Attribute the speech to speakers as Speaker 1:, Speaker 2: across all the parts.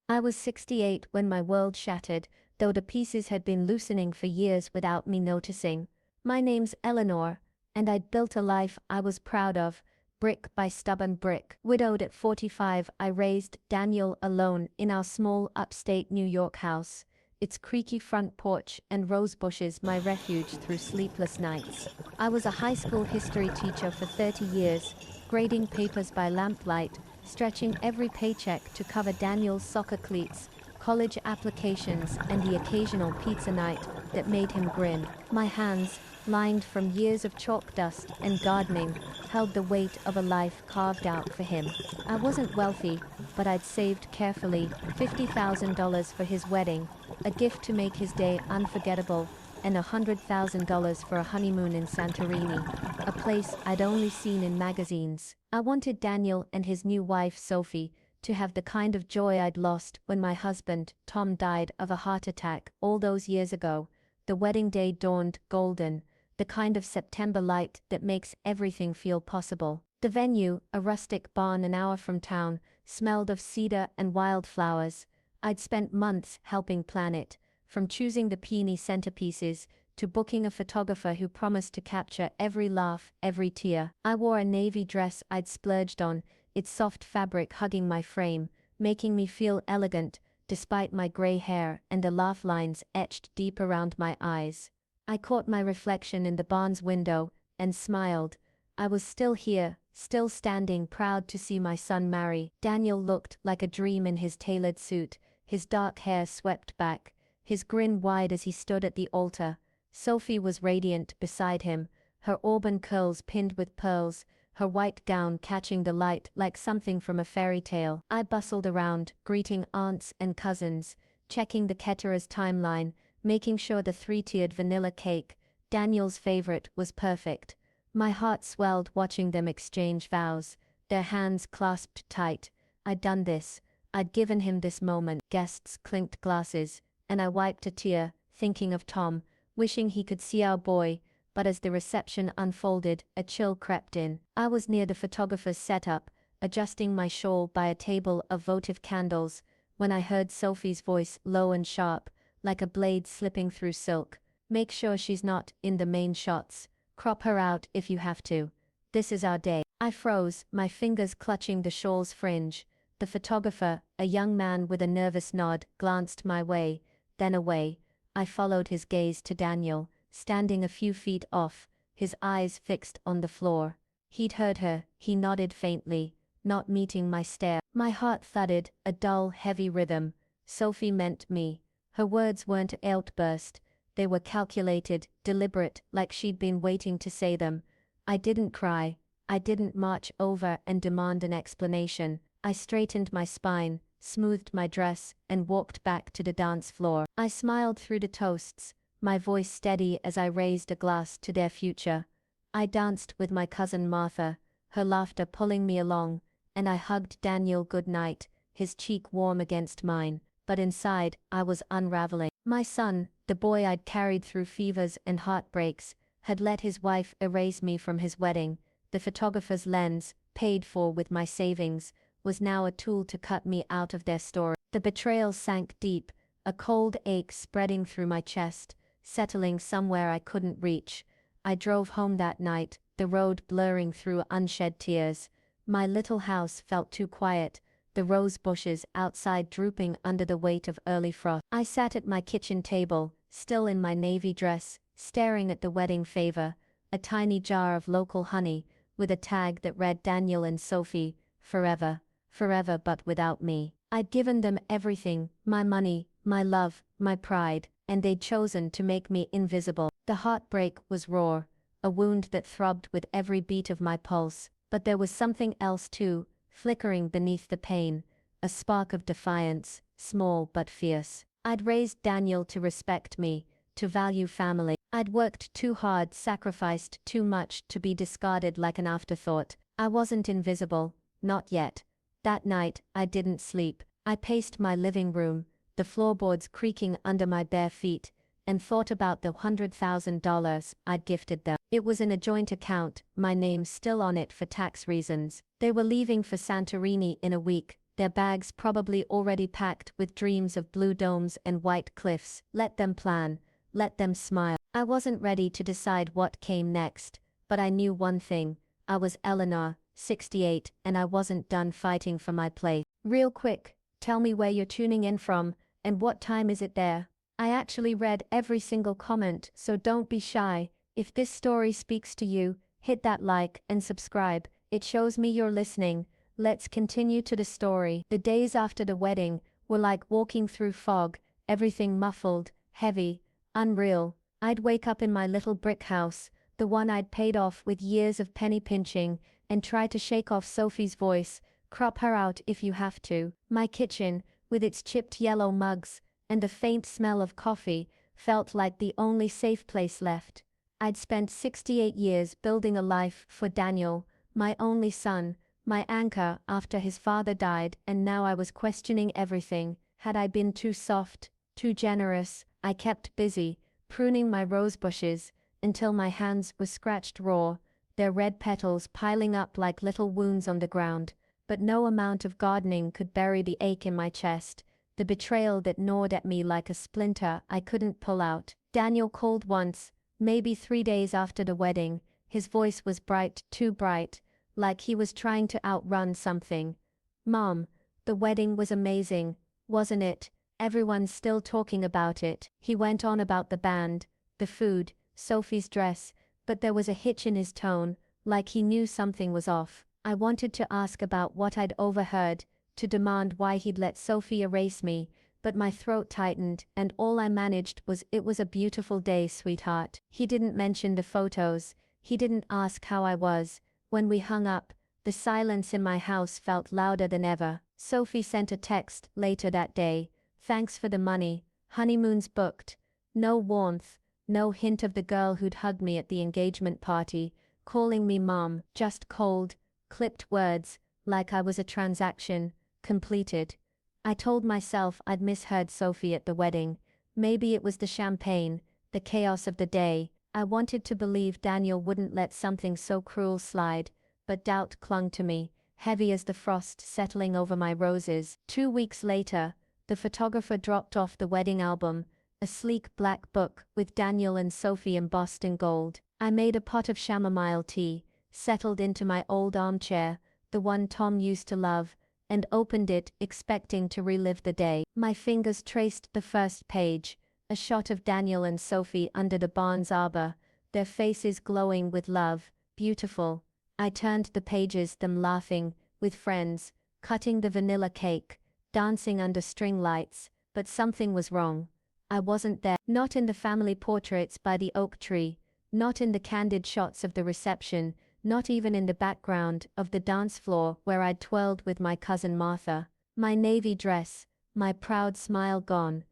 Speaker 1: I was 68 when my world shattered, though the pieces had been loosening for years without me noticing. My name's Eleanor, and I'd built a life I was proud of, brick by stubborn brick. Widowed at 45, I raised Daniel alone in our small upstate New York house, its creaky front porch and rose bushes my refuge through sleepless nights. I was a high school history teacher for 30 years, grading papers by lamplight, stretching every paycheck to cover Daniel's soccer cleats, college applications, and the occasional pizza night that made him grin. My hands, lined from years of chalk dust and gardening, held the weight of a life carved out for him. I wasn't wealthy, but I'd saved carefully $50,000 for his wedding, a gift to make his day unforgettable, and $100,000 for a honeymoon in Santorini, a place I'd only seen in magazines. I wanted Daniel and his new wife Sophie to have the kind of joy I'd lost when my husband, Tom, died of a heart attack all those years ago. The wedding day dawned golden, the kind of September light that makes everything feel possible. The venue, a rustic barn an hour from town, smelled of cedar and wildflowers. I'd spent months helping plan it, from choosing the peony centerpieces to booking a photographer who promised to capture every laugh, every tear. I wore a navy dress I'd splurged on, its soft fabric hugging my frame, making me feel elegant, despite my gray hair and the laugh lines etched deep around my eyes. I caught my reflection in the barn's window and smiled. I was still here, still standing proud to see my son marry. Daniel looked like a dream in his tailored suit, his dark hair swept back, his grin wide as he stood at the altar. Sophie was radiant beside him, her auburn curls pinned with pearls, her white gown catching the light like something from a fairy tale. I bustled around, greeting aunts and cousins, checking the caterer's timeline, making sure the three-tiered vanilla cake, Daniel's favorite, was perfect. My heart swelled watching them exchange vows, their hands clasped tight. I'd done this. I'd given him this moment. Guests clinked glasses, and I wiped a tear, thinking of Tom, wishing he could see our boy, but as the reception unfolded, a chill crept in. I was near the photographer's setup, adjusting my shawl by a table of votive candles, when I heard Sophie's voice low and sharp, like a blade slipping through silk. "Make sure she's not in the main shots. Crop her out if you have to. This is our day." I froze, my fingers clutching the shawl's fringe. The photographer, a young man with a nervous nod, glanced my way, then away. I followed his gaze to Daniel, standing a few feet off, his eyes fixed on the floor. He'd heard her, he nodded faintly, not meeting my stare. My heart thudded, a dull, heavy rhythm. Sophie meant me. Her words weren't an outburst. They were calculated, deliberate, like she'd been waiting to say them. I didn't cry. I didn't march over and demand an explanation. I straightened my spine, smoothed my dress, and walked back to the dance floor. I smiled through the toasts, my voice steady as I raised a glass to their future. I danced with my cousin Martha, her laughter pulling me along, and I hugged Daniel goodnight, his cheek warm against mine, but inside, I was unraveling. My son, the boy I'd carried through fevers and heartbreaks, had let his wife erase me from his wedding. The photographer's lens, paid for with my savings, was now a tool to cut me out of their story. The betrayal sank deep, a cold ache spreading through my chest, settling somewhere I couldn't reach. I drove home that night, the road blurring through unshed tears. My little house felt too quiet, the rose bushes outside drooping under the weight of early frost. I sat at my kitchen table, still in my navy dress, staring at the wedding favor, a tiny jar of local honey, with a tag that read Daniel and Sophie, forever, forever but without me. I'd given them everything, my money, my love, my pride, and they'd chosen to make me invisible. The heartbreak was raw, a wound that throbbed with every beat of my pulse, but there was something else too, flickering beneath the pain, a spark of defiance, small but fierce. I'd raised Daniel to respect me, to value family. I'd worked too hard, sacrificed too much to be discarded like an afterthought. I wasn't invisible, not yet. That night, I didn't sleep. I paced my living room, the floorboards creaking under my bare feet, and thought about the $100,000 I'd gifted them. It was in a joint account, my name still on it for tax reasons. They were leaving for Santorini in a week, their bags probably already packed with dreams of blue domes and white cliffs. Let them plan, let them smile. I wasn't ready to decide what came next, but I knew one thing. I was Eleanor, 68, and I wasn't done fighting for my place. Real quick, tell me where you're tuning in from, and what time is it there? I actually read every single comment, so don't be shy. If this story speaks to you, hit that like and subscribe. It shows me you're listening. Let's continue to the story. The days after the wedding were like walking through fog, everything muffled, heavy, unreal. I'd wake up in my little brick house, the one I'd paid off with years of penny pinching, and try to shake off Sophie's voice, crop her out if you have to. My kitchen, with its chipped yellow mugs, and the faint smell of coffee, felt like the only safe place left. I'd spent 68 years building a life for Daniel, my only son, my anchor after his father died, and now I was questioning everything. Had I been too soft, too generous? I kept busy, pruning my rose bushes, until my hands were scratched raw, their red petals piling up like little wounds on the ground. But no amount of gardening could bury the ache in my chest, the betrayal that gnawed at me like a splinter I couldn't pull out. Daniel called once, maybe 3 days after the wedding. His voice was bright, too bright, like he was trying to outrun something. Mom, the wedding was amazing, wasn't it? Everyone's still talking about it. He went on about the band, the food, Sophie's dress, but there was a hitch in his tone, like he knew something was off. I wanted to ask about what I'd overheard, to demand why he'd let Sophie erase me, but my throat tightened, and all I managed was, "It was a beautiful day, sweetheart." He didn't mention the photos, he didn't ask how I was. When we hung up, the silence in my house felt louder than ever. Sophie sent a text later that day. "Thanks for the money, honeymoon's booked." No warmth, no hint of the girl who'd hugged me at the engagement party, calling me mom, just cold, clipped words, like I was a transaction, completed. I told myself I'd misheard Sophie at the wedding. Maybe it was the champagne, the chaos of the day. I wanted to believe Daniel wouldn't let something so cruel slide, but doubt clung to me, heavy as the frost settling over my roses. 2 weeks later, the photographer dropped off the wedding album, a sleek black book with Daniel and Sophie embossed in gold. I made a pot of chamomile tea, settled into my old armchair, the one Tom used to love, and opened it, expecting to relive the day. My fingers traced the first page, a shot of Daniel and Sophie under the barn's arbor, their faces glowing with love, beautiful. I turned the pages, them laughing, with friends, cutting the vanilla cake, dancing under string lights, but something was wrong. I wasn't there, not in the family portraits by the oak tree, not in the candid shots of the reception, not even in the background of the dance floor where I'd twirled with my cousin Martha. My navy dress, my proud smile gone.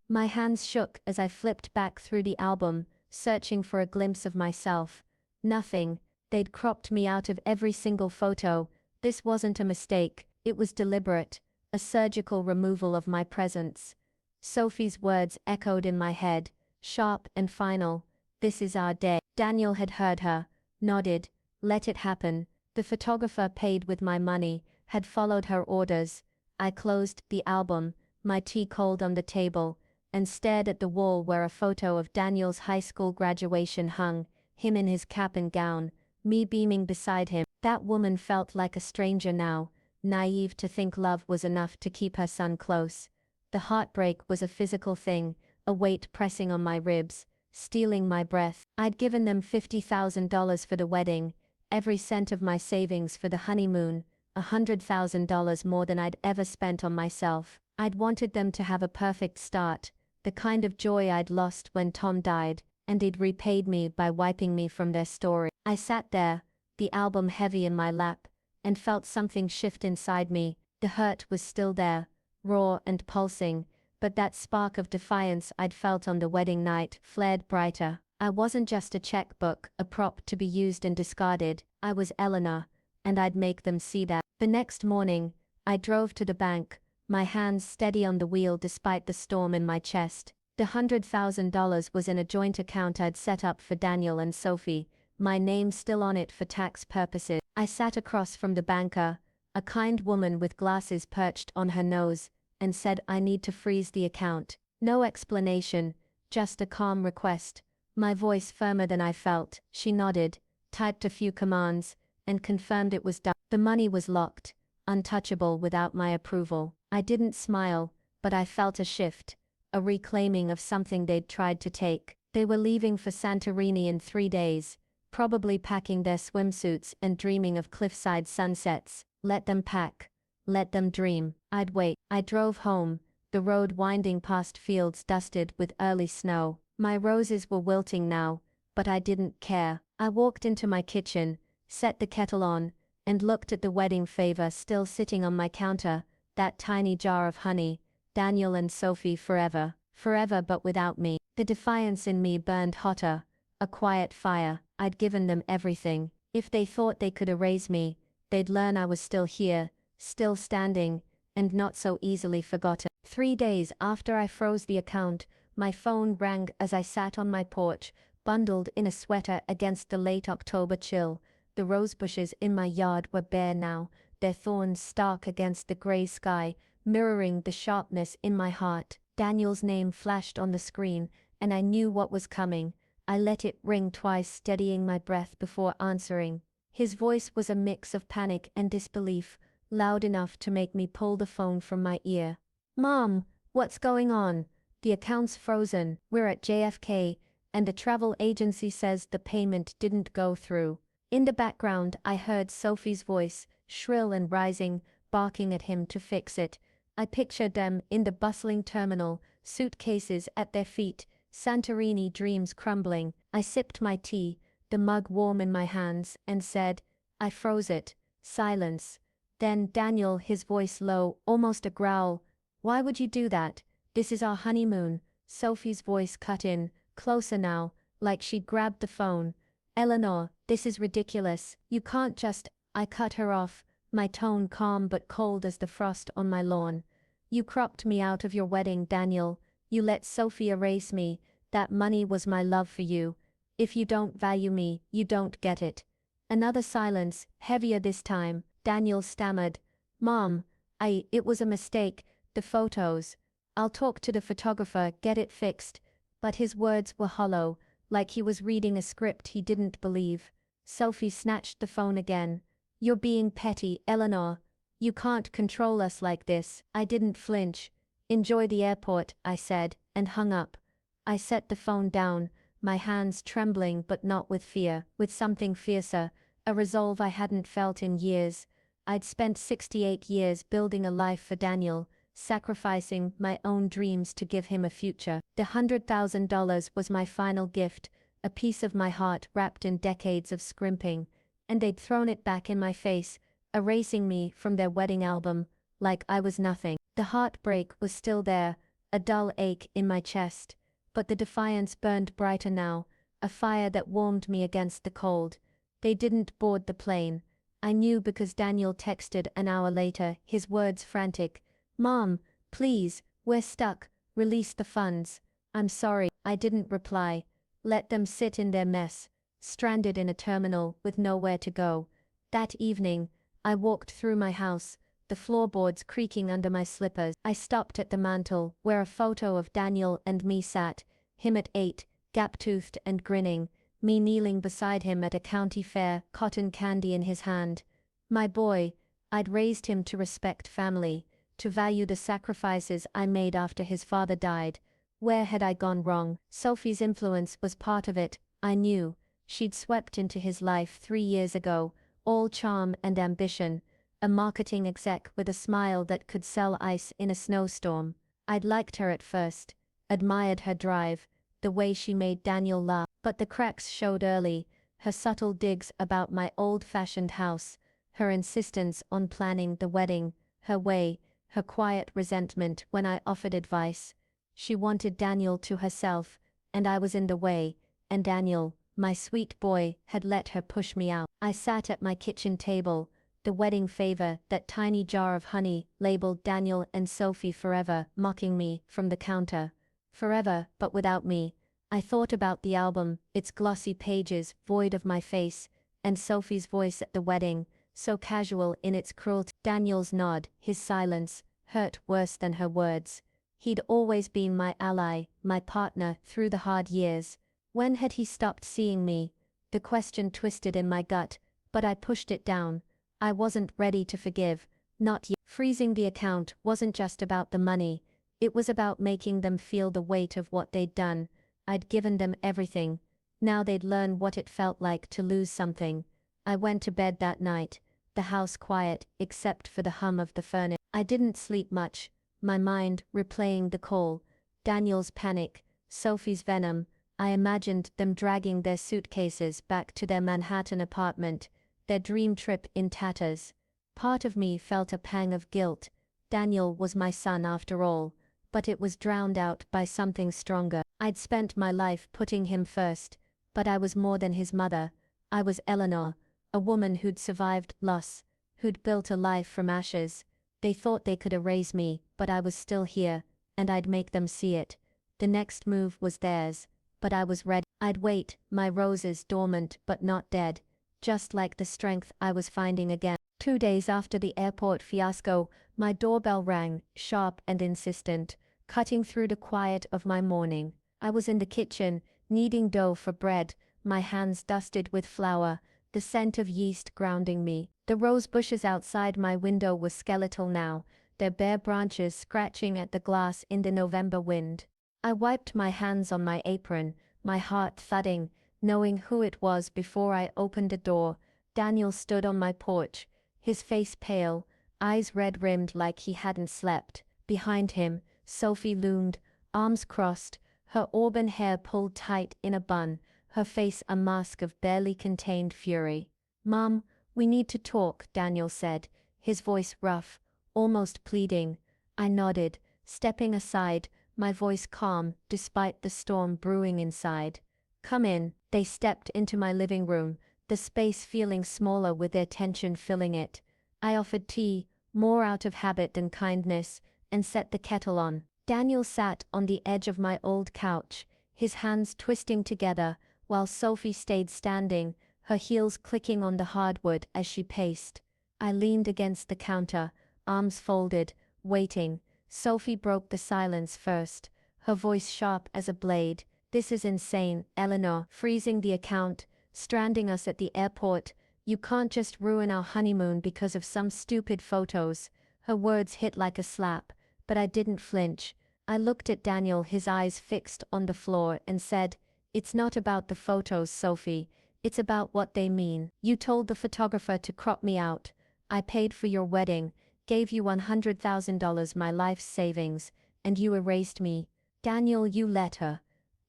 Speaker 1: My hands shook as I flipped back through the album, searching for a glimpse of myself. Nothing. They'd cropped me out of every single photo. This wasn't a mistake, it was deliberate, a surgical removal of my presence. Sophie's words echoed in my head, sharp and final. "This is our day." Daniel had heard her, nodded, let it happen. The photographer paid with my money, had followed her orders. I closed the album, my tea cold on the table, and stared at the wall where a photo of Daniel's high school graduation hung, him in his cap and gown, me beaming beside him. That woman felt like a stranger now, naive to think love was enough to keep her son close. The heartbreak was a physical thing, a weight pressing on my ribs, stealing my breath. I'd given them $50,000 for the wedding, every cent of my savings for the honeymoon, $100,000 more than I'd ever spent on myself. I'd wanted them to have a perfect start, the kind of joy I'd lost when Tom died, and they'd repaid me by wiping me from their story. I sat there, the album heavy in my lap, and felt something shift inside me. The hurt was still there, raw and pulsing, but that spark of defiance I'd felt on the wedding night flared brighter. I wasn't just a checkbook, a prop to be used and discarded. I was Eleanor, and I'd make them see that. The next morning, I drove to the bank, my hands steady on the wheel despite the storm in my chest. The $100,000 was in a joint account I'd set up for Daniel and Sophie, my name still on it for tax purposes. I sat across from the banker, A kind woman with glasses perched on her nose, and said I need to freeze the account. No explanation, just a calm request. My voice firmer than I felt, she nodded, typed a few commands, and confirmed it was done. The money was locked, untouchable without my approval. I didn't smile, but I felt a shift, a reclaiming of something they'd tried to take. They were leaving for Santorini in 3 days, probably packing their swimsuits and dreaming of cliffside sunsets. Let them pack. Let them dream. I'd wait. I drove home, the road winding past fields dusted with early snow. My roses were wilting now, but I didn't care. I walked into my kitchen, set the kettle on, and looked at the wedding favor still sitting on my counter, that tiny jar of honey. Daniel and Sophie forever, forever but without me. The defiance in me burned hotter, a quiet fire. I'd given them everything. If they thought they could erase me, they'd learn I was still here, still standing, and not so easily forgotten. 3 days after I froze the account, my phone rang as I sat on my porch, bundled in a sweater against the late October chill. The rosebushes in my yard were bare now, their thorns stark against the gray sky, mirroring the sharpness in my heart. Daniel's name flashed on the screen, and I knew what was coming. I let it ring twice, steadying my breath before answering. His voice was a mix of panic and disbelief, loud enough to make me pull the phone from my ear. "Mom, what's going on? The account's frozen, we're at JFK, and the travel agency says the payment didn't go through." In the background I heard Sophie's voice, shrill and rising, barking at him to fix it. I pictured them in the bustling terminal, suitcases at their feet, Santorini dreams crumbling. I sipped my tea, the mug warm in my hands, and said, "I froze it." Silence. Then Daniel, his voice low, almost a growl. "Why would you do that? This is our honeymoon." Sophie's voice cut in, closer now, like she'd grabbed the phone. "Eleanor, this is ridiculous. You can't just—" I cut her off, my tone calm but cold as the frost on my lawn. "You cropped me out of your wedding, Daniel. You let Sophie erase me. That money was my love for you. If you don't value me, you don't get it." Another silence, heavier this time. Daniel stammered, "Mom, it was a mistake, the photos. I'll talk to the photographer, get it fixed." But his words were hollow, like he was reading a script he didn't believe. Sophie snatched the phone again. "You're being petty, Eleanor. You can't control us like this." I didn't flinch. "Enjoy the airport," I said, and hung up. I set the phone down, my hands trembling but not with fear, with something fiercer, a resolve I hadn't felt in years. I'd spent 68 years building a life for Daniel, sacrificing my own dreams to give him a future. The $100,000 was my final gift, a piece of my heart wrapped in decades of scrimping, and they'd thrown it back in my face, erasing me from their wedding album, like I was nothing. The heartbreak was still there, a dull ache in my chest, but the defiance burned brighter now, a fire that warmed me against the cold. They didn't board the plane. I knew because Daniel texted an hour later, his words frantic. "Mom, please, we're stuck, release the funds." "I'm sorry." I didn't reply. Let them sit in their mess, stranded in a terminal with nowhere to go. That evening, I walked through my house, the floorboards creaking under my slippers. I stopped at the mantel, where a photo of Daniel and me sat, him at 8, gap-toothed and grinning, me kneeling beside him at a county fair, cotton candy in his hand. My boy, I'd raised him to respect family, to value the sacrifices I made after his father died. Where had I gone wrong? Sophie's influence was part of it, I knew. She'd swept into his life 3 years ago, all charm and ambition, a marketing exec with a smile that could sell ice in a snowstorm. I'd liked her at first, admired her drive, the way she made Daniel laugh, but the cracks showed early, her subtle digs about my old-fashioned house, her insistence on planning the wedding, her way, her quiet resentment when I offered advice. She wanted Daniel to herself, and I was in the way, and Daniel, my sweet boy, had let her push me out. I sat at my kitchen table, the wedding favor, that tiny jar of honey, labeled Daniel and Sophie forever, mocking me from the counter. Forever, but without me. I thought about the album, its glossy pages, void of my face, and Sophie's voice at the wedding, so casual in its cruelty. Daniel's nod, his silence, hurt worse than her words. He'd always been my ally, my partner through the hard years. When had he stopped seeing me? The question twisted in my gut, but I pushed it down. I wasn't ready to forgive, not yet. Freezing the account wasn't just about the money, it was about making them feel the weight of what they'd done. I'd given them everything. Now they'd learn what it felt like to lose something. I went to bed that night, the house quiet except for the hum of the furnace. I didn't sleep much, my mind replaying the call, Daniel's panic, Sophie's venom. I imagined them dragging their suitcases back to their Manhattan apartment, their dream trip in tatters. Part of me felt a pang of guilt. Daniel was my son after all, but it was drowned out by something stronger. I'd spent my life putting him first, but I was more than his mother. I was Eleanor, a woman who'd survived loss, who'd built a life from ashes. They thought they could erase me, but I was still here, and I'd make them see it. The next move was theirs, but I was ready. I'd wait, my roses dormant but not dead, just like the strength I was finding again. 2 days after the airport fiasco, my doorbell rang, sharp and insistent, cutting through the quiet of my morning. I was in the kitchen, kneading dough for bread, my hands dusted with flour, the scent of yeast grounding me. The rose bushes outside my window were skeletal now, their bare branches scratching at the glass in the November wind. I wiped my hands on my apron, my heart thudding, knowing who it was before I opened the door. Daniel stood on my porch, his face pale, eyes red-rimmed like he hadn't slept. Behind him, Sophie loomed, arms crossed, her auburn hair pulled tight in a bun, her face a mask of barely contained fury. "Mom, we need to talk," Daniel said, his voice rough, almost pleading. I nodded, stepping aside, my voice calm despite the storm brewing inside. "Come in." They stepped into my living room, the space feeling smaller with their tension filling it. I offered tea, more out of habit than kindness, and set the kettle on. Daniel sat on the edge of my old couch, his hands twisting together, while Sophie stayed standing, her heels clicking on the hardwood as she paced. I leaned against the counter, arms folded, waiting. Sophie broke the silence first, her voice sharp as a blade. "This is insane, Eleanor. Freezing the account, stranding us at the airport. You can't just ruin our honeymoon because of some stupid photos." Her words hit like a slap, but I didn't flinch. I looked at Daniel, his eyes fixed on the floor, and said, "It's not about the photos, Sophie. It's about what they mean. You told the photographer to crop me out. I paid for your wedding, gave you $100,000, my life's savings, and you erased me. Daniel, you let her."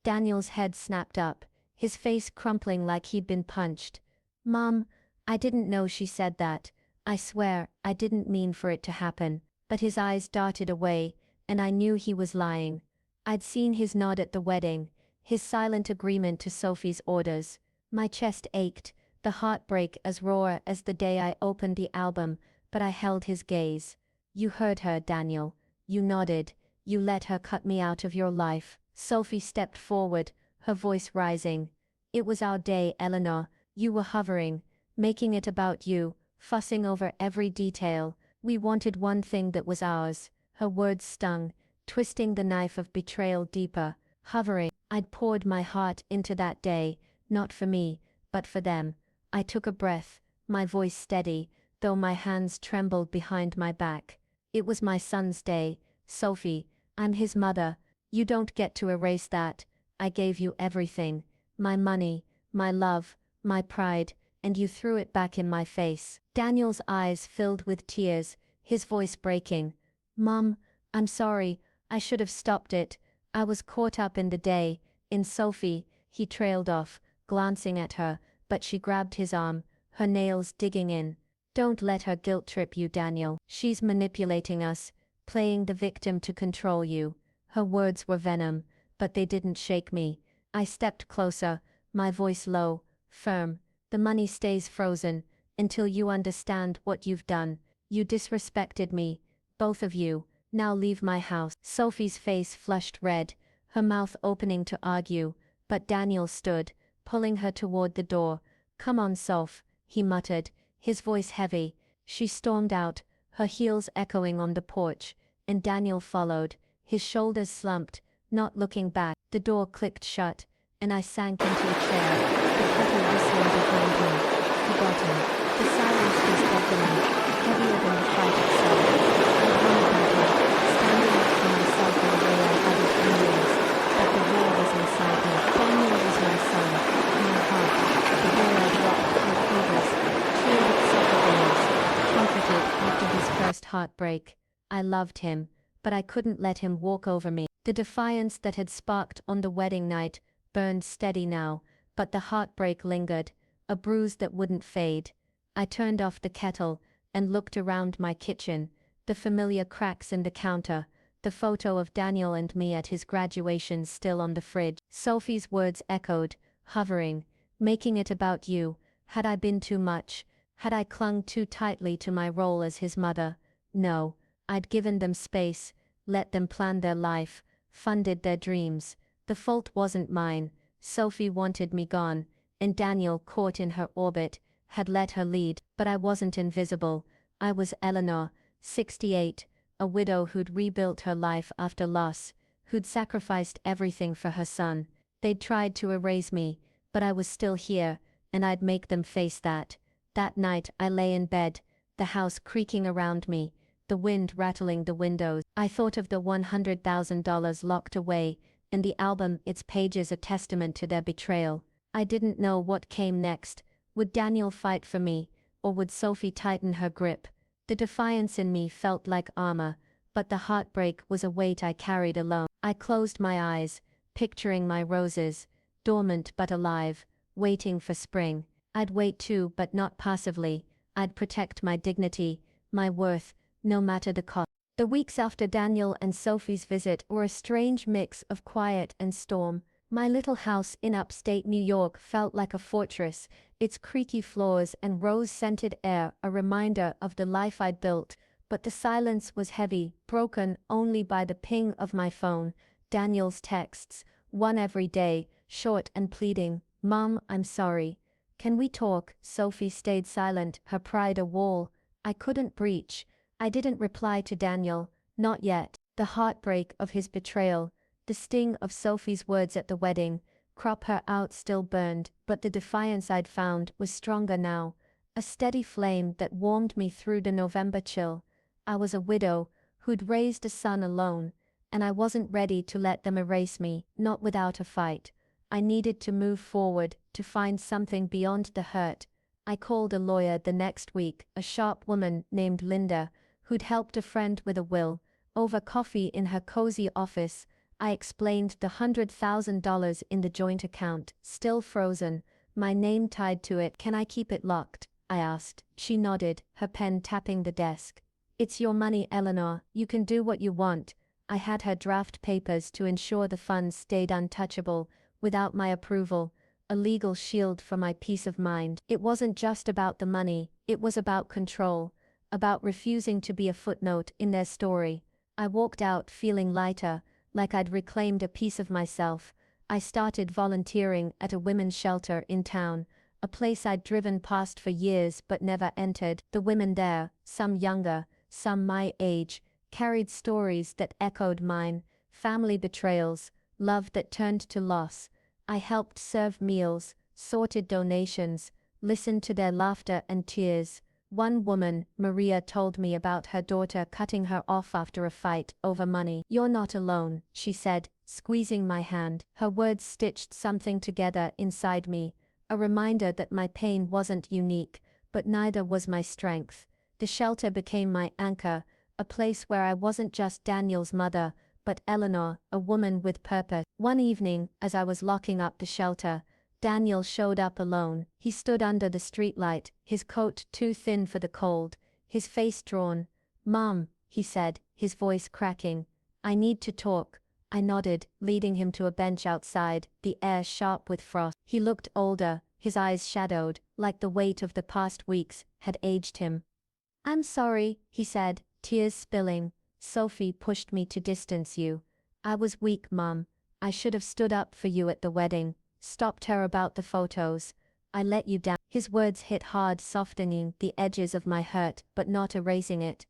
Speaker 1: Daniel's head snapped up, his face crumpling like he'd been punched. "Mom, I didn't know she said that. I swear, I didn't mean for it to happen." But his eyes darted away, and I knew he was lying. I'd seen his nod at the wedding, his silent agreement to Sophie's orders. My chest ached, the heartbreak as raw as the day I opened the album, but I held his gaze. "You heard her, Daniel. You nodded. You let her cut me out of your life." Sophie stepped forward, her voice rising. "It was our day, Eleanor. You were hovering, making it about you, fussing over every detail. We wanted one thing that was ours." Her words stung, twisting the knife of betrayal deeper. Hovering. I'd poured my heart into that day, not for me, but for them. I took a breath, my voice steady, though my hands trembled behind my back. "It was my son's day, Sophie. I'm his mother. You don't get to erase that. I gave you everything. My money, my love, my pride, and you threw it back in my face." Daniel's eyes filled with tears, his voice breaking. "Mom, I'm sorry. I should have stopped it. I was caught up in the day, in Sophie." He trailed off, glancing at her, but she grabbed his arm, her nails digging in. "Don't let her guilt trip you, Daniel. She's manipulating us, playing the victim to control you." Her words were venom, but they didn't shake me. I stepped closer, my voice low, firm. "The money stays frozen, until you understand what you've done. You disrespected me, both of you. Now leave my house." Sophie's face flushed red, her mouth opening to argue, but Daniel stood, pulling her toward the door. "Come on, Soph," he muttered, his voice heavy. She stormed out, her heels echoing on the porch, and Daniel followed, his shoulders slumped, not looking back. The door clicked shut, and I sank into a chair, the kettle whistling behind me. Forgotten. The silence was deafening, heavier than the fight itself. I hung about her, standing up for myself in a way I hadn't in years, but the war was inside me. Daniel was my son, my heart, the boy I'd rocked through fevers, cheered at soccer games, comforted after his first heartbreak. I loved him, but I couldn't let him walk over me. The defiance that had sparked on the wedding night burned steady now, but the heartbreak lingered, a bruise that wouldn't fade. I turned off the kettle and looked around my kitchen, the familiar cracks in the counter, the photo of Daniel and me at his graduation still on the fridge. Sophie's words echoed, hovering, making it about you. Had I been too much? Had I clung too tightly to my role as his mother? No, I'd given them space, let them plan their life, funded their dreams. The fault wasn't mine. Sophie wanted me gone, and Daniel, caught in her orbit, had let her lead. But I wasn't invisible. I was Eleanor, 68, a widow who'd rebuilt her life after loss, who'd sacrificed everything for her son. They'd tried to erase me, but I was still here, and I'd make them face that. That night I lay in bed, the house creaking around me, the wind rattling the windows. I thought of the $100,000 locked away, and the album, its pages a testament to their betrayal. I didn't know what came next. Would Daniel fight for me, or would Sophie tighten her grip? The defiance in me felt like armor, but the heartbreak was a weight I carried alone. I closed my eyes, picturing my roses, dormant but alive, waiting for spring. I'd wait too, but not passively. I'd protect my dignity, my worth, no matter the cost. The weeks after Daniel and Sophie's visit were a strange mix of quiet and storm. My little house in upstate New York felt like a fortress, its creaky floors and rose-scented air a reminder of the life I'd built. But the silence was heavy, broken only by the ping of my phone, Daniel's texts, one every day, short and pleading. "Mom, I'm sorry. Can we talk?" Sophie stayed silent, her pride a wall I couldn't breach. I didn't reply to Daniel, not yet. The heartbreak of his betrayal, the sting of Sophie's words at the wedding, crop her out still burned, but the defiance I'd found was stronger now, a steady flame that warmed me through the November chill. I was a widow, who'd raised a son alone, and I wasn't ready to let them erase me, not without a fight. I needed to move forward, to find something beyond the hurt. I called a lawyer the next week, a sharp woman named Linda, who'd helped a friend with a will. Over coffee in her cozy office, I explained the $100,000 in the joint account, still frozen, my name tied to it. "Can I keep it locked?" I asked. She nodded, her pen tapping the desk. "It's your money, Eleanor, you can do what you want." I had her draft papers to ensure the funds stayed untouchable, without my approval, a legal shield for my peace of mind. It wasn't just about the money, it was about control, about refusing to be a footnote in their story. I walked out feeling lighter, like I'd reclaimed a piece of myself. I started volunteering at a women's shelter in town, a place I'd driven past for years but never entered. The women there, some younger, some my age, carried stories that echoed mine, family betrayals, love that turned to loss. I helped serve meals, sorted donations, listened to their laughter and tears. One woman, Maria, told me about her daughter cutting her off after a fight over money. "You're not alone," she said, squeezing my hand. Her words stitched something together inside me, a reminder that my pain wasn't unique, but neither was my strength. The shelter became my anchor, a place where I wasn't just Daniel's mother, but Eleanor, a woman with purpose. One evening, as I was locking up the shelter, Daniel showed up alone. He stood under the streetlight, his coat too thin for the cold, his face drawn. "Mom," he said, his voice cracking. "I need to talk." I nodded, leading him to a bench outside, the air sharp with frost. He looked older, his eyes shadowed, like the weight of the past weeks had aged him. "I'm sorry," he said, tears spilling. "Sophie pushed me to distance you. I was weak, Mom. I should have stood up for you at the wedding, stopped her about the photos. I let you down." His words hit hard, softening the edges of my hurt, but not erasing it.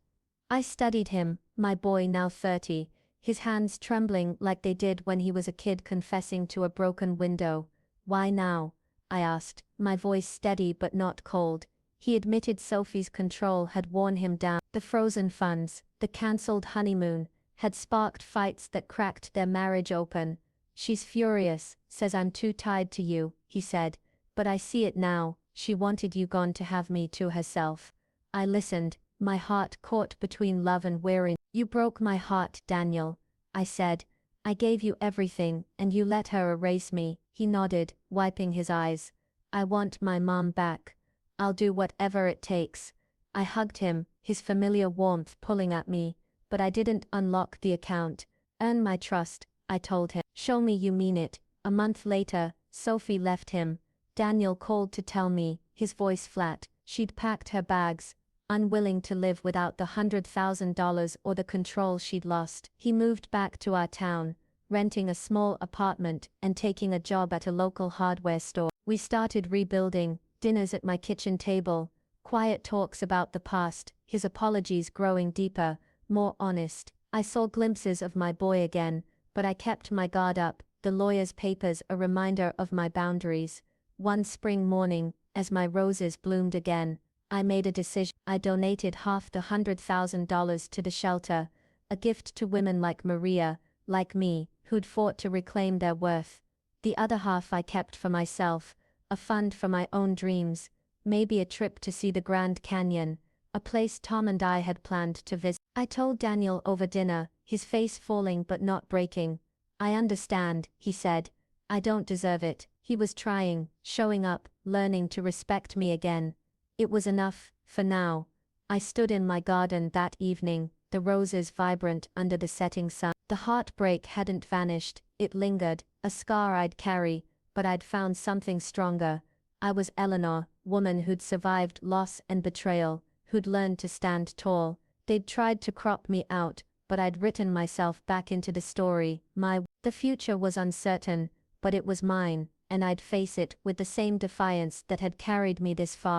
Speaker 1: I studied him, my boy now 30, his hands trembling like they did when he was a kid confessing to a broken window. Why now? I asked, my voice steady but not cold. He admitted Sophie's control had worn him down. The frozen funds, the cancelled honeymoon, had sparked fights that cracked their marriage open. She's furious, says I'm too tied to you, he said. But I see it now, she wanted you gone to have me to herself. I listened, my heart caught between love and weariness. You broke my heart, Daniel, I said. I gave you everything, and you let her erase me, he nodded, wiping his eyes. I want my mom back. I'll do whatever it takes. I hugged him, his familiar warmth pulling at me, but I didn't unlock the account. Earn my trust, I told him. Show me you mean it. A month later, Sophie left him. Daniel called to tell me, his voice flat, she'd packed her bags, unwilling to live without the $100,000 or the control she'd lost. He moved back to our town, renting a small apartment and taking a job at a local hardware store. We started rebuilding, dinners at my kitchen table, quiet talks about the past, his apologies growing deeper, more honest. I saw glimpses of my boy again, but I kept my guard up, the lawyer's papers a reminder of my boundaries. One spring morning, as my roses bloomed again, I made a decision. I donated half the $100,000 to the shelter, a gift to women like Maria, like me, who'd fought to reclaim their worth. The other half I kept for myself, a fund for my own dreams, maybe a trip to see the Grand Canyon, a place Tom and I had planned to visit. I told Daniel over dinner, his face falling but not breaking. I understand, he said. I don't deserve it. He was trying, showing up, learning to respect me again. It was enough, for now. I stood in my garden that evening, the roses vibrant under the setting sun. The heartbreak hadn't vanished, it lingered, a scar I'd carry, but I'd found something stronger. I was Eleanor, woman who'd survived loss and betrayal, who'd learned to stand tall. They'd tried to crop me out, but I'd written myself back into the story. The future was uncertain, but it was mine, and I'd face it with the same defiance that had carried me this far.